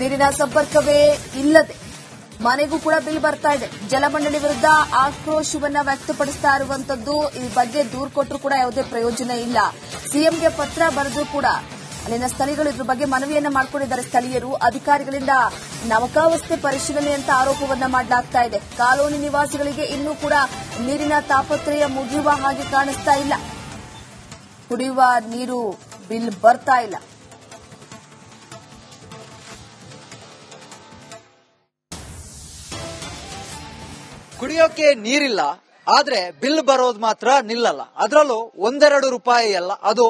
ನೀರಿನ ಸಂಪರ್ಕವೇ ಇಲ್ಲದೆ ಮನೆಗೂ ಕೂಡ ಬಿಲ್ ಬರ್ತಾ ಇದೆ. ಜಲಮಂಡಳಿ ವಿರುದ್ಧ ಆಕ್ರೋಶವನ್ನ ವ್ಯಕ್ತಪಡಿಸ್ತಾ ಇರುವಂತದ್ದು. ಈ ಬಗ್ಗೆ ದೂರು ಕೊಟ್ಟರು ಕೂಡ ಯಾವುದೇ ಪ್ರಯೋಜನ ಇಲ್ಲ. ಸಿಎಂಗೆ ಪತ್ರ ಬರೆದು ಕೂಡ ಅಲ್ಲಿನ ಸ್ಥಳೀಯರು ಇದ್ರ ಬಗ್ಗೆ ಮನವಿಯನ್ನ ಮಾಡಿಕೊಂಡಿದ್ದಾರೆ. ಸ್ಥಳೀಯರು ಅಧಿಕಾರಿಗಳಿಂದ ನವಕಾವಸ್ಥೆ ಪರಿಶೀಲನೆ ಅಂತ ಆರೋಪವನ್ನ ಮಾಡಲಾಗ್ತಾ ಇದೆ. ಕಾಲೋನಿ ನಿವಾಸಿಗಳಿಗೆ ಇನ್ನೂ ಕೂಡ ನೀರಿನ ತಾಪತ್ರಯ ಮುಗಿಯುವ ಹಾಗೆ ಕಾಣಿಸ್ತಾ ಇಲ್ಲ. ಕುಡಿಯುವ ನೀರು ಬಿಲ್ ಬರ್ತಾ ಇಲ್ಲ. ಕುಡಿಯೋಕೆ ನೀರಿಲ್ಲ, ಆದ್ರೆ ಬಿಲ್ ಬರೋದು ಮಾತ್ರ ನಿಲ್ಲಲ್ಲ. ಅದರಲ್ಲೂ 1-2 ರೂಪಾಯಿ ಅಲ್ಲ, ಅದು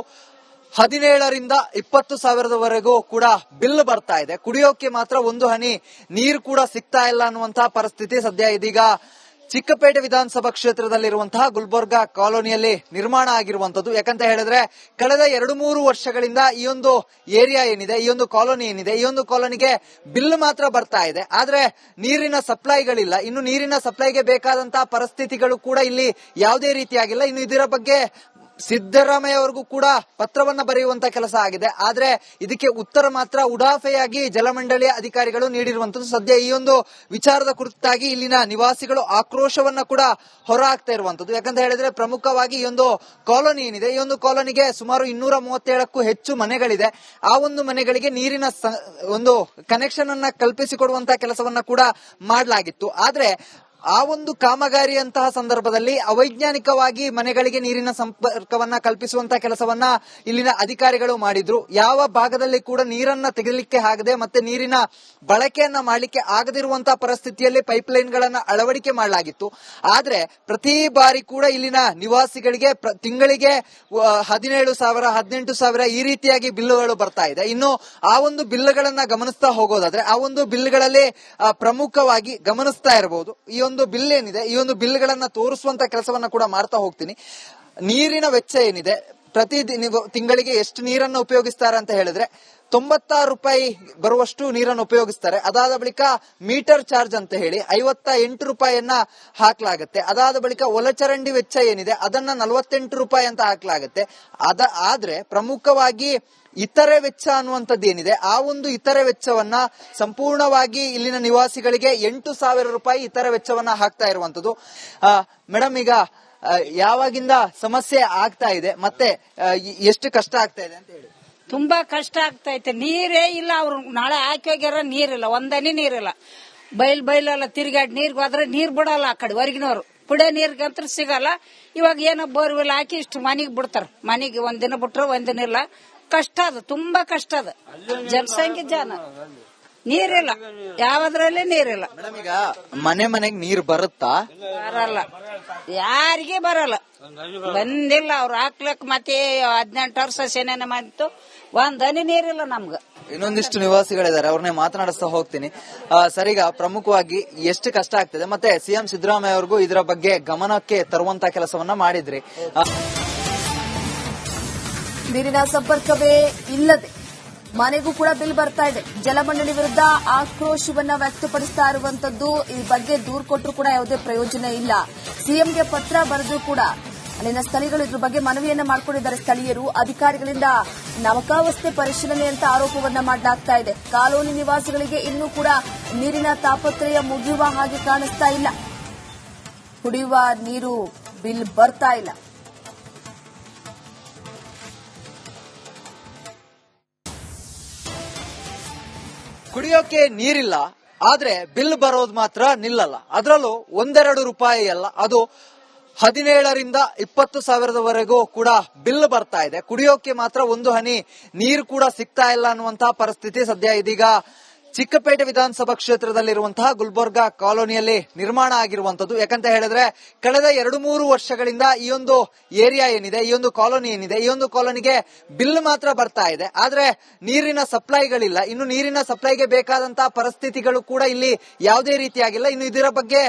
17ರಿಂದ 20 ಸಾವಿರದವರೆಗೂ ಕೂಡ ಬಿಲ್ ಬರ್ತಾ ಇದೆ. ಕುಡಿಯೋಕೆ ಮಾತ್ರ ಒಂದು ಹನಿ ನೀರು ಕೂಡ ಸಿಗ್ತಾ ಇಲ್ಲ ಅನ್ನುವಂತಹ ಪರಿಸ್ಥಿತಿ ಸದ್ಯ ಇದೀಗ ಚಿಕ್ಕಪೇಟೆ ವಿಧಾನಸಭಾ ಕ್ಷೇತ್ರದಲ್ಲಿರುವಂತಹ ಗುಲ್ಬರ್ಗಾ ಕಾಲೋನಿಯಲ್ಲಿ ನಿರ್ಮಾಣ ಆಗಿರುವಂತದ್ದು. ಯಾಕಂತ ಹೇಳಿದ್ರೆ ಕಳೆದ 2-3 ವರ್ಷಗಳಿಂದ ಈ ಒಂದು ಏರಿಯಾ ಏನಿದೆ, ಈ ಒಂದು ಕಾಲೋನಿ ಏನಿದೆ, ಈ ಒಂದು ಕಾಲೋನಿಗೆ ಬಿಲ್ ಮಾತ್ರ ಬರ್ತಾ ಇದೆ. ಆದ್ರೆ ನೀರಿನ ಸಪ್ಲೈಗಳಿಲ್ಲ. ಇನ್ನು ನೀರಿನ ಸಪ್ಲೈಗೆ ಬೇಕಾದಂತಹ ಪರಿಸ್ಥಿತಿಗಳು ಕೂಡ ಇಲ್ಲಿ ಯಾವುದೇ ರೀತಿಯಾಗಿಲ್ಲ. ಇನ್ನು ಇದರ ಬಗ್ಗೆ ಸಿದ್ದರಾಮಯ್ಯ ಅವರಿಗೂ ಕೂಡ ಪತ್ರವನ್ನ ಬರೆಯುವಂತ ಕೆಲಸ ಆಗಿದೆ. ಆದ್ರೆ ಇದಕ್ಕೆ ಉತ್ತರ ಮಾತ್ರ ಉಡಾಫೆಯಾಗಿ ಜಲಮಂಡಳಿಯ ಅಧಿಕಾರಿಗಳು ನೀಡಿರುವಂತದ್ದು. ಸದ್ಯ ಈ ಒಂದು ವಿಚಾರದ ಕುರಿತಾಗಿ ಇಲ್ಲಿನ ನಿವಾಸಿಗಳು ಆಕ್ರೋಶವನ್ನ ಕೂಡ ಹೊರ ಹಾಕ್ತಾ ಇರುವಂತದ್ದು. ಯಾಕಂತ ಹೇಳಿದ್ರೆ ಪ್ರಮುಖವಾಗಿ ಈ ಒಂದು ಕಾಲೋನಿ ಏನಿದೆ, ಈ ಒಂದು ಕಾಲೋನಿಗೆ ಸುಮಾರು 237ಕ್ಕೂ ಹೆಚ್ಚು ಮನೆಗಳಿದೆ. ಆ ಒಂದು ಮನೆಗಳಿಗೆ ನೀರಿನ ಒಂದು ಕನೆಕ್ಷನ್ ಅನ್ನ ಕಲ್ಪಿಸಿಕೊಡುವಂತಹ ಕೆಲಸವನ್ನ ಕೂಡ ಮಾಡಲಾಗಿತ್ತು. ಆದ್ರೆ ಆ ಒಂದು ಕಾಮಗಾರಿಯಂತಹ ಸಂದರ್ಭದಲ್ಲಿ ಅವೈಜ್ಞಾನಿಕವಾಗಿ ಮನೆಗಳಿಗೆ ನೀರಿನ ಸಂಪರ್ಕವನ್ನ ಕಲ್ಪಿಸುವಂತಹ ಕೆಲಸವನ್ನ ಇಲ್ಲಿನ ಅಧಿಕಾರಿಗಳು ಮಾಡಿದ್ರು. ಯಾವ ಭಾಗದಲ್ಲಿ ಕೂಡ ನೀರನ್ನ ತೆಗೆಯಲಿಕ್ಕೆ ಆಗದೆ ಮತ್ತೆ ನೀರಿನ ಬಳಕೆಯನ್ನ ಮಾಡಲಿಕ್ಕೆ ಆಗದಿರುವಂತಹ ಪರಿಸ್ಥಿತಿಯಲ್ಲಿ ಪೈಪ್ಲೈನ್ ಗಳನ್ನ ಅಳವಡಿಕೆ ಮಾಡಲಾಗಿತ್ತು. ಆದ್ರೆ ಪ್ರತಿ ಬಾರಿ ಕೂಡ ಇಲ್ಲಿನ ನಿವಾಸಿಗಳಿಗೆ ತಿಂಗಳಿಗೆ 17,000 18,000 ಈ ರೀತಿಯಾಗಿ ಬಿಲ್ಲುಗಳು ಬರ್ತಾ ಇದೆ. ಇನ್ನು ಆ ಒಂದು ಬಿಲ್ಗಳನ್ನ ಗಮನಿಸ್ತಾ ಹೋಗೋದಾದ್ರೆ ಆ ಒಂದು ಬಿಲ್ಗಳಲ್ಲಿ ಪ್ರಮುಖವಾಗಿ ಗಮನಿಸ್ತಾ ಇರಬಹುದು. ಈ ಒಂದು ಬಿಲ್ ಏನಿದೆ, ಈ ಒಂದು ಬಿಲ್ಗಳನ್ನ ತೋರಿಸುವಂತ ಕೆಲಸವನ್ನ ಕೂಡ ಮಾಡ್ತಾ ಹೋಗ್ತೀನಿ. ನೀರಿನ ವೆಚ್ಚ ಏನಿದೆ, ಪ್ರತಿ ತಿಂಗಳಿಗೆ ಎಷ್ಟು ನೀರನ್ನು ಉಪಯೋಗಿಸ್ತಾರೆ ಅಂತ ಹೇಳಿದ್ರೆ 96 ರೂಪಾಯಿ ಬರುವಷ್ಟು ನೀರನ್ನು ಉಪಯೋಗಿಸ್ತಾರೆ. ಅದಾದ ಬಳಿಕ ಮೀಟರ್ ಚಾರ್ಜ್ ಅಂತ ಹೇಳಿ 58 ರೂಪಾಯಿಯನ್ನ ಹಾಕ್ಲಾಗತ್ತೆ. ಅದಾದ ಬಳಿಕ ಒಳಚರಂಡಿ ವೆಚ್ಚ ಏನಿದೆ ಅದನ್ನ 48 ರೂಪಾಯಿ ಅಂತ ಹಾಕ್ಲಾಗತ್ತೆ. ಆದ್ರೆ ಪ್ರಮುಖವಾಗಿ ಇತರೆ ವೆಚ್ಚ ಅನ್ನುವಂಥದ್ದು ಏನಿದೆ, ಆ ಒಂದು ಇತರೆ ವೆಚ್ಚವನ್ನ ಸಂಪೂರ್ಣವಾಗಿ ಇಲ್ಲಿನ ನಿವಾಸಿಗಳಿಗೆ 8,000 ರೂಪಾಯಿ ಇತರೆ ವೆಚ್ಚವನ್ನ ಹಾಕ್ತಾ ಇರುವಂತದ್ದು. ಮೇಡಮ್, ಈಗ ಯಾವಾಗಿಂದ ಸಮಸ್ಯೆ ಆಗ್ತಾ ಇದೆ ಮತ್ತೆ ಎಷ್ಟು ಕಷ್ಟ ಆಗ್ತಾ ಇದೆ ಅಂತ ಹೇಳಿ? ತುಂಬಾ ಕಷ್ಟ ಆಗ್ತೈತೆ. ನೀರೇ ಇಲ್ಲ. ಅವ್ರು ನಾಳೆ ಹಾಕಿ ಹೋಗ್ಯಾರ, ನೀರಿಲ್ಲ, ಒಂದನೇ ನೀರಿಲ್ಲ. ಬೈಲೆಲ್ಲ ತಿರುಗಾಡಿ ನೀರ್ಗೆ ಹೋದ್ರೆ ನೀರ್ ಬಿಡಲ್ಲ. ಆ ಕಡೆ ಹೊರಗಿನವ್ರು ಕುಡಿಯೋ ನೀರ್ಗಂತ್ರ ಸಿಗಲ್ಲ. ಇವಾಗ ಏನೋ ಬೋರ್ವೆಲ್ ಹಾಕಿ ಇಷ್ಟು ಮನೆಗೆ ಬಿಡ್ತಾರ. ಮನೆಗೆ ಒಂದಿನ ಬಿಟ್ರೆ ಒಂದಿನ ಇಲ್ಲ. ಕಷ್ಟ ಅದು, ತುಂಬಾ ಕಷ್ಟ ಅದು. ಜನಸಂಖ್ಯೆ ಜನ ನೀರಿಲ್ಲ, ಯಾವದ್ರಲ್ಲಿ ನೀರಿಲ್ಲ. ಈಗ ಮನೆಗೆ ನೀರು ಬರುತ್ತಾ? ಬರಲ್ಲ, ಯಾರಿಗೆ ಬರಲ್ಲ. ಬಂದಿಲ್ಲ. ಅವ್ರು ಹಾಕ್ಲಕ್ ಮತ್ತೆ 18 ವರ್ಷ ಸೇನೆ ಮಾಡಿತ್ತು. ಒಂದ್ ಹನಿ ನೀರಿಲ್ಲ ನಮ್ಗ. ಇನ್ನೊಂದಿಷ್ಟು ನಿವಾಸಿಗಳಿದ್ದಾರೆ, ಅವ್ರನ್ನೇ ಮಾತನಾಡಿಸ್ತಾ ಹೋಗ್ತೀನಿ. ಸರಿಗ ಪ್ರಮುಖವಾಗಿ ಎಷ್ಟು ಕಷ್ಟ ಆಗ್ತದೆ ಮತ್ತೆ ಸಿಎಂ ಸಿದ್ದರಾಮಯ್ಯ ಅವ್ರಿಗೂ ಇದರ ಬಗ್ಗೆ ಗಮನಕ್ಕೆ ತರುವಂತ ಕೆಲಸವನ್ನ ಮಾಡಿದ್ರಿ. ನೀರಿನ ಸಂಪರ್ಕವೇ ಇಲ್ಲದೆ ಮನೆಗೂ ಕೂಡ ಬಿಲ್ ಬರ್ತಾ ಇದೆ. ಜಲಮಂಡಳಿ ವಿರುದ್ಧ ಆಕ್ರೋಶವನ್ನ ವ್ಯಕ್ತಪಡಿಸ್ತಾ ಇರುವಂತದ್ದು. ಈ ಬಗ್ಗೆ ದೂರು ಕೊಟ್ಟರು ಕೂಡ ಯಾವುದೇ ಪ್ರಯೋಜನ ಇಲ್ಲ. ಸಿಎಂಗೆ ಪತ್ರ ಬರೆದು ಕೂಡ ಅಲ್ಲಿನ ಸ್ಥಳೀಯರು ಇದ್ರ ಬಗ್ಗೆ ಮನವಿಯನ್ನ ಮಾಡಿಕೊಂಡಿದ್ದಾರೆ. ಸ್ಥಳೀಯರು ಅಧಿಕಾರಿಗಳಿಂದ ನವಕಾವಸ್ಥೆ ಪರಿಶೀಲನೆ ಅಂತ ಆರೋಪವನ್ನ ಮಾಡಲಾಗ್ತಾ ಇದೆ. ಕಾಲೋನಿ ನಿವಾಸಿಗಳಿಗೆ ಇನ್ನೂ ಕೂಡ ನೀರಿನ ತಾಪತ್ರಯ ಮುಗಿಯುವ ಹಾಗೆ ಕಾಣಿಸ್ತಾ ಇಲ್ಲ. ಕುಡಿಯುವ ನೀರು ಬಿಲ್ ಬರ್ತಾ ಇಲ್ಲ. ಕುಡಿಯೋಕೆ ನೀರಿಲ್ಲ, ಆದ್ರೆ ಬಿಲ್ ಬರೋದು ಮಾತ್ರ ನಿಲ್ಲಲ್ಲ. ಅದರಲ್ಲೂ 1-2 ರೂಪಾಯಿ ಅಲ್ಲ, ಅದು 17ರಿಂದ 20 ಸಾವಿರದವರೆಗೂ ಕೂಡ ಬಿಲ್ ಬರ್ತಾ ಇದೆ. ಕುಡಿಯೋಕೆ ಮಾತ್ರ ಒಂದು ಹನಿ ನೀರು ಕೂಡ ಸಿಗ್ತಾ ಇಲ್ಲ ಅನ್ನುವಂತಹ ಪರಿಸ್ಥಿತಿ ಸದ್ಯ ಇದೀಗ ಚಿಕ್ಕಪೇಟೆ ವಿಧಾನಸಭಾ ಕ್ಷೇತ್ರದಲ್ಲಿರುವಂತಹ ಗುಲ್ಬರ್ಗಾ ಕಾಲೋನಿಯಲ್ಲಿ ನಿರ್ಮಾಣ ಆಗಿರುವಂತದ್ದು. ಯಾಕಂತ ಹೇಳಿದ್ರೆ ಕಳೆದ 2-3 ವರ್ಷಗಳಿಂದ ಈ ಒಂದು ಏರಿಯಾ ಏನಿದೆ, ಈ ಒಂದು ಕಾಲೋನಿ ಏನಿದೆ, ಈ ಒಂದು ಕಾಲೋನಿಗೆ ಬಿಲ್ ಮಾತ್ರ ಬರ್ತಾ ಇದೆ. ಆದ್ರೆ ನೀರಿನ ಸಪ್ಲೈಗಳಿಲ್ಲ. ಇನ್ನು ನೀರಿನ ಸಪ್ಲೈಗೆ ಬೇಕಾದಂತಹ ಪರಿಸ್ಥಿತಿಗಳು ಕೂಡ ಇಲ್ಲಿ ಯಾವುದೇ ರೀತಿಯಾಗಿಲ್ಲ. ಇನ್ನು ಇದರ ಬಗ್ಗೆ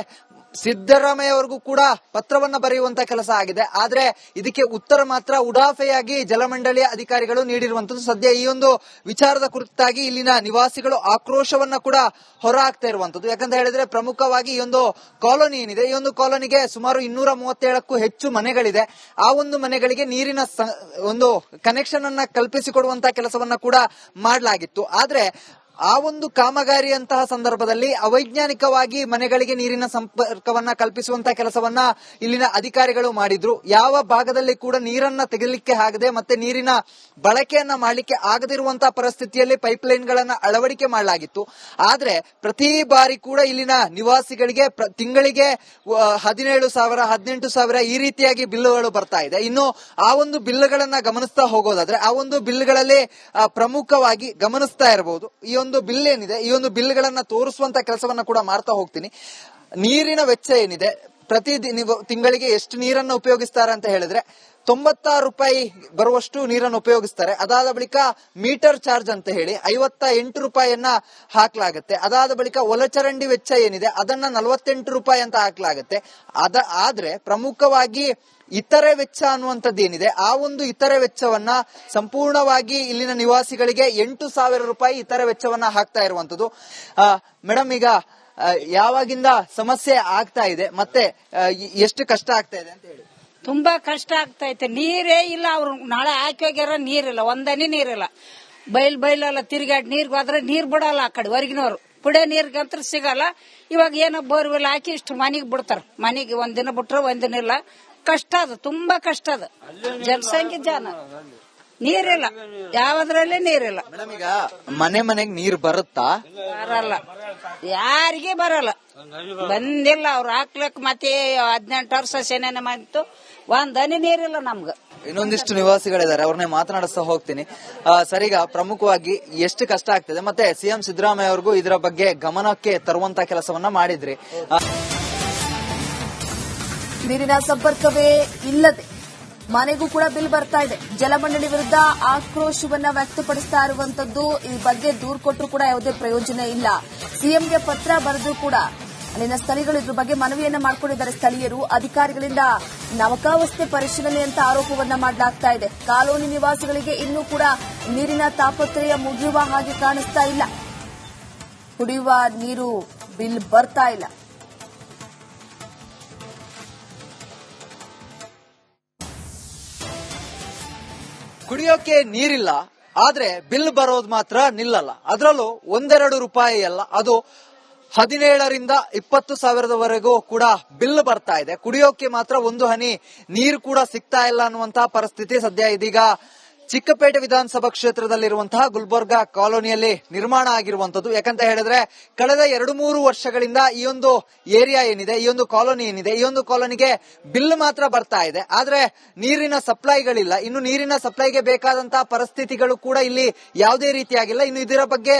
ಸಿದ್ದರಾಮಯ್ಯ ಅವರಿಗೂ ಕೂಡ ಪತ್ರವನ್ನ ಬರೆಯುವಂತ ಕೆಲಸ ಆಗಿದೆ. ಆದ್ರೆ ಇದಕ್ಕೆ ಉತ್ತರ ಮಾತ್ರ ಉಡಾಫೆಯಾಗಿ ಜಲಮಂಡಳಿಯ ಅಧಿಕಾರಿಗಳು ನೀಡಿರುವಂತದ್ದು. ಸದ್ಯ ಈ ಒಂದು ವಿಚಾರದ ಕುರಿತಾಗಿ ಇಲ್ಲಿನ ನಿವಾಸಿಗಳು ಆಕ್ರೋಶವನ್ನ ಕೂಡ ಹೊರ ಹಾಕ್ತಾ ಇರುವಂತದ್ದು. ಯಾಕಂತ ಹೇಳಿದ್ರೆ ಪ್ರಮುಖವಾಗಿ ಈ ಒಂದು ಕಾಲೋನಿ ಏನಿದೆ, ಈ ಒಂದು ಕಾಲೋನಿಗೆ ಸುಮಾರು 237ಕ್ಕೂ ಹೆಚ್ಚು ಮನೆಗಳಿದೆ. ಆ ಒಂದು ಮನೆಗಳಿಗೆ ನೀರಿನ ಒಂದು ಕನೆಕ್ಷನ್ ಅನ್ನ ಕಲ್ಪಿಸಿಕೊಡುವಂತ ಕೆಲಸವನ್ನ ಕೂಡ ಮಾಡಲಾಗಿತ್ತು. ಆದ್ರೆ ಆ ಒಂದು ಕಾಮಗಾರಿಯಂತಹ ಸಂದರ್ಭದಲ್ಲಿ ಅವೈಜ್ಞಾನಿಕವಾಗಿ ಮನೆಗಳಿಗೆ ನೀರಿನ ಸಂಪರ್ಕವನ್ನ ಕಲ್ಪಿಸುವಂತಹ ಕೆಲಸವನ್ನ ಇಲ್ಲಿನ ಅಧಿಕಾರಿಗಳು ಮಾಡಿದ್ರು. ಯಾವ ಭಾಗದಲ್ಲಿ ಕೂಡ ನೀರನ್ನ ತೆಗೆಯಲಿಕ್ಕೆ ಆಗದೆ ಮತ್ತೆ ನೀರಿನ ಬಳಕೆಯನ್ನ ಮಾಡಲಿಕ್ಕೆ ಆಗದಿರುವಂತಹ ಪರಿಸ್ಥಿತಿಯಲ್ಲಿ ಪೈಪ್ಲೈನ್ ಗಳನ್ನ ಅಳವಡಿಕೆ ಮಾಡಲಾಗಿತ್ತು. ಆದ್ರೆ ಪ್ರತಿ ಬಾರಿ ಕೂಡ ಇಲ್ಲಿನ ನಿವಾಸಿಗಳಿಗೆ ತಿಂಗಳಿಗೆ 17,000 18,000 ಈ ರೀತಿಯಾಗಿ ಬಿಲ್ಗಳು ಬರ್ತಾ ಇದೆ. ಇನ್ನು ಆ ಒಂದು ಬಿಲ್ಗಳನ್ನ ಗಮನಿಸ್ತಾ ಹೋಗೋದಾದ್ರೆ ಆ ಒಂದು ಬಿಲ್ಗಳಲ್ಲಿ ಪ್ರಮುಖವಾಗಿ ಗಮನಿಸ್ತಾ ಇರಬಹುದು. ಈ ಒಂದು ಬಿಲ್ ಏನಿದೆ, ಈ ಒಂದು ಬಿಲ್ಗಳನ್ನ ತೋರಿಸುವಂತ ಕೆಲಸವನ್ನ ಕೂಡ ಮಾಡ್ತಾ ಹೋಗ್ತೀನಿ. ನೀರಿನ ವೆಚ್ಚ ಏನಿದೆ, ಪ್ರತಿ ತಿಂಗಳಿಗೆ ಎಷ್ಟು ನೀರನ್ನು ಉಪಯೋಗಿಸ್ತಾರೆ ಅಂತ ಹೇಳಿದ್ರೆ 96 ರೂಪಾಯಿ ಬರುವಷ್ಟು ನೀರನ್ನು ಉಪಯೋಗಿಸ್ತಾರೆ. ಅದಾದ ಬಳಿಕ ಮೀಟರ್ ಚಾರ್ಜ್ ಅಂತ ಹೇಳಿ 58 ರೂಪಾಯಿಯನ್ನ ಹಾಕ್ಲಾಗತ್ತೆ. ಅದಾದ ಬಳಿಕ ಒಳಚರಂಡಿ ವೆಚ್ಚ ಏನಿದೆ ಅದನ್ನ 48 ರೂಪಾಯಿ ಅಂತ ಹಾಕ್ಲಾಗತ್ತೆ. ಆದ್ರೆ ಪ್ರಮುಖವಾಗಿ ಇತರೆ ವೆಚ್ಚ ಅನ್ನುವಂಥದ್ದು ಏನಿದೆ, ಆ ಒಂದು ಇತರೆ ವೆಚ್ಚವನ್ನ ಸಂಪೂರ್ಣವಾಗಿ ಇಲ್ಲಿನ ನಿವಾಸಿಗಳಿಗೆ 8,000 ರೂಪಾಯಿ ಇತರೆ ವೆಚ್ಚವನ್ನ ಹಾಕ್ತಾ ಇರುವಂತದ್ದು. ಮೇಡಮ್, ಈಗ ಯಾವಾಗಿಂದ ಸಮಸ್ಯೆ ಆಗ್ತಾ ಇದೆ ಮತ್ತೆ ಎಷ್ಟು ಕಷ್ಟ ಆಗ್ತಾ ಇದೆ ಅಂತ ಹೇಳಿ. ತುಂಬಾ ಕಷ್ಟ ಆಗ್ತೈತೆ. ನೀರೇ ಇಲ್ಲ. ಅವ್ರು ನಾಳೆ ಹಾಕಿ ಹೋಗ್ಯಾರ, ನೀರಿಲ್ಲ, ಒಂದನಿ ನೀರಿಲ್ಲ. ಬೈಲೆಲ್ಲ ತಿರುಗಾಡಿ ನೀರ್ಗೆ ಹೋದ್ರೆ ನೀರ್ ಬಿಡಲ್ಲ. ಆ ಕಡೆ ಹೊರಗಿನವ್ರು ಕುಡಿಯೋ ನೀರ್ಗಂತ್ರ ಸಿಗಲ್ಲ. ಇವಾಗ ಏನೋ ಬೋರ್ವೆಲ್ ಹಾಕಿ ಇಷ್ಟು ಮನೆಗೆ ಬಿಡ್ತಾರ. ಮನೆಗೆ ಒಂದಿನ ಬಿಟ್ರೆ ಒಂದಿನ ಇಲ್ಲ. ಕಷ್ಟ ಅದು, ತುಂಬಾ ಕಷ್ಟ ಅದು. ಜನಸಂಖ್ಯೆ ಜನ ನೀರಿಲ್ಲ, ಯಾವದ್ರಲ್ಲೇ ನೀರಿಲ್ಲ. ಮೇಡಮ್, ಈಗ ಮನೆಗೆ ನೀರ್ ಬರುತ್ತಾ? ಬರಲ್ಲ, ಯಾರಿಗೆ ಬರಲ್ಲ. ಬಂದಿಲ್ಲ. ಅವ್ರು ಹಾಕ್ಲಕ್ ಮತ್ತೆ 18 ವರ್ಷ ಸೇನೆ ಮಾಡಿತ್ತು. ಒಂದ್ ಹನಿ ನೀರಿಲ್ಲ ನಮ್ಗ. ಇನ್ನೊಂದಿಷ್ಟು ನಿವಾಸಿಗಳಿದ್ದಾರೆ, ಅವ್ರನ್ನೇ ಮಾತನಾಡಿಸ್ತಾ ಹೋಗ್ತೀನಿ. ಸರಿಗ ಪ್ರಮುಖವಾಗಿ ಎಷ್ಟು ಕಷ್ಟ ಆಗ್ತದೆ ಮತ್ತೆ ಸಿಎಂ ಸಿದ್ದರಾಮಯ್ಯ ಅವ್ರಿಗೂ ಇದರ ಬಗ್ಗೆ ಗಮನಕ್ಕೆ ತರುವಂತ ಕೆಲಸವನ್ನ ಮಾಡಿದ್ರಿ. ನೀರಿನ ಸಂಪರ್ಕವೇ ಇಲ್ಲದೆ ಮನೆಗೂ ಕೂಡ ಬಿಲ್ ಬರ್ತಾ ಇದೆ. ಜಲಮಂಡಳಿ ವಿರುದ್ಧ ಆಕ್ರೋಶವನ್ನ ವ್ಯಕ್ತಪಡಿಸ್ತಾ ಇರುವಂತದ್ದು. ಈ ಬಗ್ಗೆ ದೂರು ಕೊಟ್ಟರು ಕೂಡ ಯಾವುದೇ ಪ್ರಯೋಜನ ಇಲ್ಲ. ಸಿಎಂಗೆ ಪತ್ರ ಬರೆದು ಕೂಡ ಅಲ್ಲಿನ ಸ್ಥಳೀಯರು ಇದ್ರ ಬಗ್ಗೆ ಮನವಿಯನ್ನ ಮಾಡಿಕೊಂಡಿದ್ದಾರೆ. ಸ್ಥಳೀಯರು ಅಧಿಕಾರಿಗಳಿಂದ ನವಕಾವಸ್ಥೆ ಪರಿಶೀಲನೆ ಅಂತ ಆರೋಪವನ್ನ ಮಾಡಲಾಗ್ತಾ ಇದೆ. ಕಾಲೋನಿ ನಿವಾಸಿಗಳಿಗೆ ಇನ್ನೂ ಕೂಡ ನೀರಿನ ತಾಪತ್ರಯ ಮುಗಿಯುವ ಹಾಗೆ ಕಾಣಿಸ್ತಾ ಇಲ್ಲ. ಕುಡಿಯುವ ನೀರು ಬಿಲ್ ಬರ್ತಾ ಇಲ್ಲ. ಕುಡಿಯೋಕೆ ನೀರಿಲ್ಲ, ಆದ್ರೆ ಬಿಲ್ ಬರೋದು ಮಾತ್ರ ನಿಲ್ಲಲ್ಲ. ಅದರಲ್ಲೂ 1-2 ರೂಪಾಯಿ ಅಲ್ಲ, ಅದು 17,000ರಿಂದ 20,000ದವರೆಗೂ ಕೂಡ ಬಿಲ್ ಬರ್ತಾ ಇದೆ. ಕುಡಿಯೋಕೆ ಮಾತ್ರ ಒಂದು ಹನಿ ನೀರು ಕೂಡ ಸಿಗ್ತಾ ಇಲ್ಲ ಅನ್ನುವಂತಹ ಪರಿಸ್ಥಿತಿ ಸದ್ಯ ಇದೀಗ ಚಿಕ್ಕಪೇಟೆ ವಿಧಾನಸಭಾ ಕ್ಷೇತ್ರದಲ್ಲಿರುವಂತಹ ಗುಲ್ಬರ್ಗಾ ಕಾಲೋನಿಯಲ್ಲಿ ನಿರ್ಮಾಣ ಆಗಿರುವಂತದ್ದು. ಯಾಕಂತ ಹೇಳಿದ್ರೆ ಕಳೆದ 2-3 ವರ್ಷಗಳಿಂದ ಈ ಒಂದು ಏರಿಯಾ ಏನಿದೆ, ಈ ಒಂದು ಕಾಲೋನಿ ಏನಿದೆ, ಈ ಒಂದು ಕಾಲೋನಿಗೆ ಬಿಲ್ ಮಾತ್ರ ಬರ್ತಾ ಇದೆ. ಆದ್ರೆ ನೀರಿನ ಸಪ್ಲೈಗಳಿಲ್ಲ. ಇನ್ನು ನೀರಿನ ಸಪ್ಲೈಗೆ ಬೇಕಾದಂತಹ ಪರಿಸ್ಥಿತಿಗಳು ಕೂಡ ಇಲ್ಲಿ ಯಾವುದೇ ರೀತಿಯಾಗಿಲ್ಲ. ಇನ್ನು ಇದರ ಬಗ್ಗೆ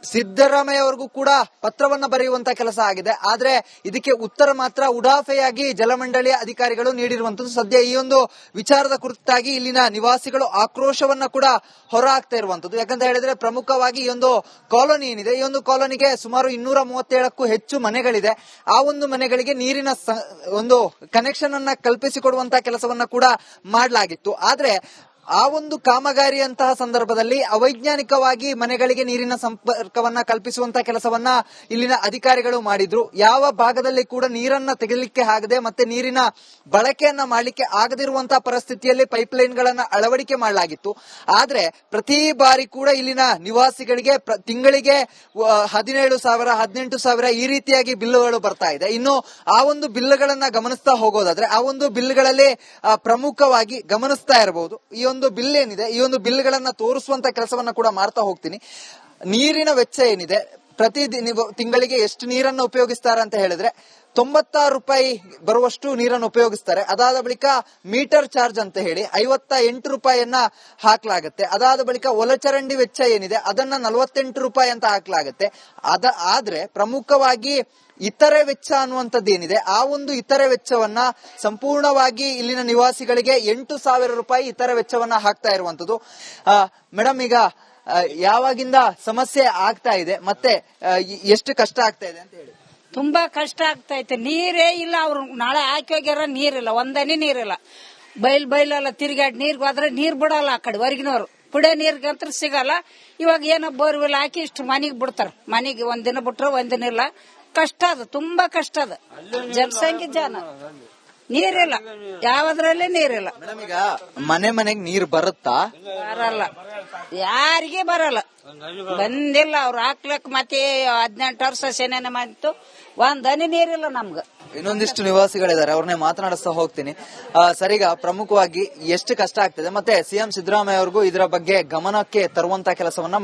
ಸಿದ್ದರಾಮಯ್ಯ ಅವರಿಗೂ ಕೂಡ ಪತ್ರವನ್ನ ಬರೆಯುವಂತ ಕೆಲಸ ಆಗಿದೆ. ಆದ್ರೆ ಇದಕ್ಕೆ ಉತ್ತರ ಮಾತ್ರ ಉಡಾಫೆಯಾಗಿ ಜಲಮಂಡಳಿಯ ಅಧಿಕಾರಿಗಳು ನೀಡಿರುವಂತದ್ದು. ಸದ್ಯ ಈ ಒಂದು ವಿಚಾರದ ಕುರಿತಾಗಿ ಇಲ್ಲಿನ ನಿವಾಸಿಗಳು ಆಕ್ರೋಶವನ್ನ ಕೂಡ ಹೊರ ಹಾಕ್ತಾ ಇರುವಂತದ್ದು. ಯಾಕಂತ ಹೇಳಿದ್ರೆ ಪ್ರಮುಖವಾಗಿ ಈ ಒಂದು ಕಾಲೋನಿ ಏನಿದೆ, ಈ ಒಂದು ಕಾಲೋನಿಗೆ ಸುಮಾರು 237ಕ್ಕೂ ಹೆಚ್ಚು ಮನೆಗಳಿದೆ. ಆ ಒಂದು ಮನೆಗಳಿಗೆ ನೀರಿನ ಒಂದು ಕನೆಕ್ಷನ್ ಅನ್ನ ಕಲ್ಪಿಸಿಕೊಡುವಂತಹ ಕೆಲಸವನ್ನ ಕೂಡ ಮಾಡಲಾಗಿತ್ತು. ಆದ್ರೆ ಆ ಒಂದು ಕಾಮಗಾರಿಯಂತಹ ಸಂದರ್ಭದಲ್ಲಿ ಅವೈಜ್ಞಾನಿಕವಾಗಿ ಮನೆಗಳಿಗೆ ನೀರಿನ ಸಂಪರ್ಕವನ್ನ ಕಲ್ಪಿಸುವಂತಹ ಕೆಲಸವನ್ನ ಇಲ್ಲಿನ ಅಧಿಕಾರಿಗಳು ಮಾಡಿದ್ರು. ಯಾವ ಭಾಗದಲ್ಲಿ ಕೂಡ ನೀರನ್ನ ತೆಗೆಯಲಿಕ್ಕೆ ಆಗದೆ ಮತ್ತೆ ನೀರಿನ ಬಳಕೆಯನ್ನ ಮಾಡಲಿಕ್ಕೆ ಆಗದಿರುವಂತಹ ಪರಿಸ್ಥಿತಿಯಲ್ಲಿ ಪೈಪ್ಲೈನ್ ಗಳನ್ನ ಅಳವಡಿಕೆ ಮಾಡಲಾಗಿತ್ತು. ಆದ್ರೆ ಪ್ರತಿ ಬಾರಿ ಕೂಡ ಇಲ್ಲಿನ ನಿವಾಸಿಗಳಿಗೆ ತಿಂಗಳಿಗೆ 17,000 18,000 ಈ ರೀತಿಯಾಗಿ ಬಿಲ್ಗಳು ಬರ್ತಾ ಇದೆ. ಇನ್ನು ಆ ಒಂದು ಬಿಲ್ಗಳನ್ನ ಗಮನಿಸ್ತಾ ಹೋಗೋದಾದ್ರೆ ಆ ಒಂದು ಬಿಲ್ಗಳಲ್ಲಿ ಪ್ರಮುಖವಾಗಿ ಗಮನಿಸ್ತಾ ಇರಬಹುದು. ಈ ಒಂದು ಬಿಲ್ ಏನಿದೆ, ಈ ಒಂದು ಬಿಲ್ಗಳನ್ನ ತೋರಿಸುವಂತ ಕೆಲಸವನ್ನ ಕೂಡ ಮಾಡ್ತಾ ಹೋಗ್ತೀನಿ. ನೀರಿನ ವೆಚ್ಚ ಏನಿದೆ, ಪ್ರತಿ ತಿಂಗಳಿಗೆ ಎಷ್ಟು ನೀರನ್ನು ಉಪಯೋಗಿಸ್ತಾರೆ ಅಂತ ಹೇಳಿದ್ರೆ 96 ರೂಪಾಯಿ ಬರುವಷ್ಟು ನೀರನ್ನು ಉಪಯೋಗಿಸ್ತಾರೆ. ಅದಾದ ಬಳಿಕ ಮೀಟರ್ ಚಾರ್ಜ್ ಅಂತ ಹೇಳಿ 58 ರೂಪಾಯಿಯನ್ನ ಹಾಕ್ಲಾಗತ್ತೆ. ಅದಾದ ಬಳಿಕ ಒಳಚರಂಡಿ ವೆಚ್ಚ ಏನಿದೆ ಅದನ್ನ 48 ರೂಪಾಯಿ ಅಂತ ಹಾಕ್ಲಾಗತ್ತೆ. ಆದ್ರೆ ಪ್ರಮುಖವಾಗಿ ಇತರೆ ವೆಚ್ಚ ಅನ್ನುವಂಥದ್ದು ಏನಿದೆ, ಆ ಒಂದು ಇತರೆ ವೆಚ್ಚವನ್ನ ಸಂಪೂರ್ಣವಾಗಿ ಇಲ್ಲಿನ ನಿವಾಸಿಗಳಿಗೆ 8,000 ರೂಪಾಯಿ ಇತರೆ ವೆಚ್ಚವನ್ನ ಹಾಕ್ತಾ ಇರುವಂತದ್ದು. ಮೇಡಮ್, ಈಗ ಯಾವಾಗಿಂದ ಸಮಸ್ಯೆ ಆಗ್ತಾ ಇದೆ ಮತ್ತೆ ಎಷ್ಟು ಕಷ್ಟ ಆಗ್ತಾ ಇದೆ ಅಂತ ಹೇಳಿ. ತುಂಬಾ ಕಷ್ಟ ಆಗ್ತೈತೆ. ನೀರೇ ಇಲ್ಲ. ಅವ್ರು ನಾಳೆ ಹಾಕಿ ಹೋಗ್ಯಾರ, ನೀರಿಲ್ಲ, ಒಂದನಿ ನೀರಿಲ್ಲ. ಬೈಲೆಲ್ಲ ತಿರುಗಾಡಿ ನೀರ್ಗೆ ಹೋದ್ರೆ ನೀರ್ ಬಿಡಲ್ಲ. ಆ ಕಡೆ ಹೊರಗಿನವ್ರು ಕುಡಿಯೋ ನೀರ್ಗಂತ್ರ ಸಿಗಲ್ಲ. ಇವಾಗ ಏನೋ ಬೋರ್ವೆಲ್ ಹಾಕಿ ಇಷ್ಟು ಮನೆಗೆ ಬಿಡ್ತಾರ. ಮನೆಗೆ ಒಂದಿನ ಬಿಟ್ರೆ ಒಂದಿನ ಇಲ್ಲ. ಕಷ್ಟ ಅದು, ತುಂಬಾ ಕಷ್ಟ ಅದು. ಜನಸಂಖ್ಯೆ ಜನ ನೀರಿಲ್ಲ, ಯಾವದ್ರಲ್ಲೇ ನೀರಿಲ್ಲ. ಮೇಡಮ್, ಈಗ ಮನೆಗೆ ನೀರ್ ಬರುತ್ತಾ? ಬರಲ್ಲ, ಯಾರಿಗೆ ಬರಲ್ಲ, ಬಂದಿಲ್ಲ. ಅವ್ರು ಹಾಕ್ಲಕ್ ಮತ್ತೆ 18 ವರ್ಷ ಸೇನೆ ಮಾಡಿತ್ತು, ಒಂದ್ ಹನಿ ನೀರಿಲ್ಲ ನಮ್ಗ. ಇನ್ನೊಂದಿಷ್ಟು ನಿವಾಸಿಗಳಿದ್ದಾರೆ, ಅವ್ರನ್ನೇ ಮಾತನಾಡಿಸ್ತಾ ಹೋಗ್ತೀನಿ. ಸರಿಗ ಪ್ರಮುಖವಾಗಿ ಎಷ್ಟು ಕಷ್ಟ ಆಗ್ತದೆ ಮತ್ತೆ ಸಿಎಂ ಸಿದ್ದರಾಮಯ್ಯ ಅವ್ರಿಗೂ ಇದರ ಬಗ್ಗೆ ಗಮನಕ್ಕೆ ತರುವಂತ ಕೆಲಸವನ್ನ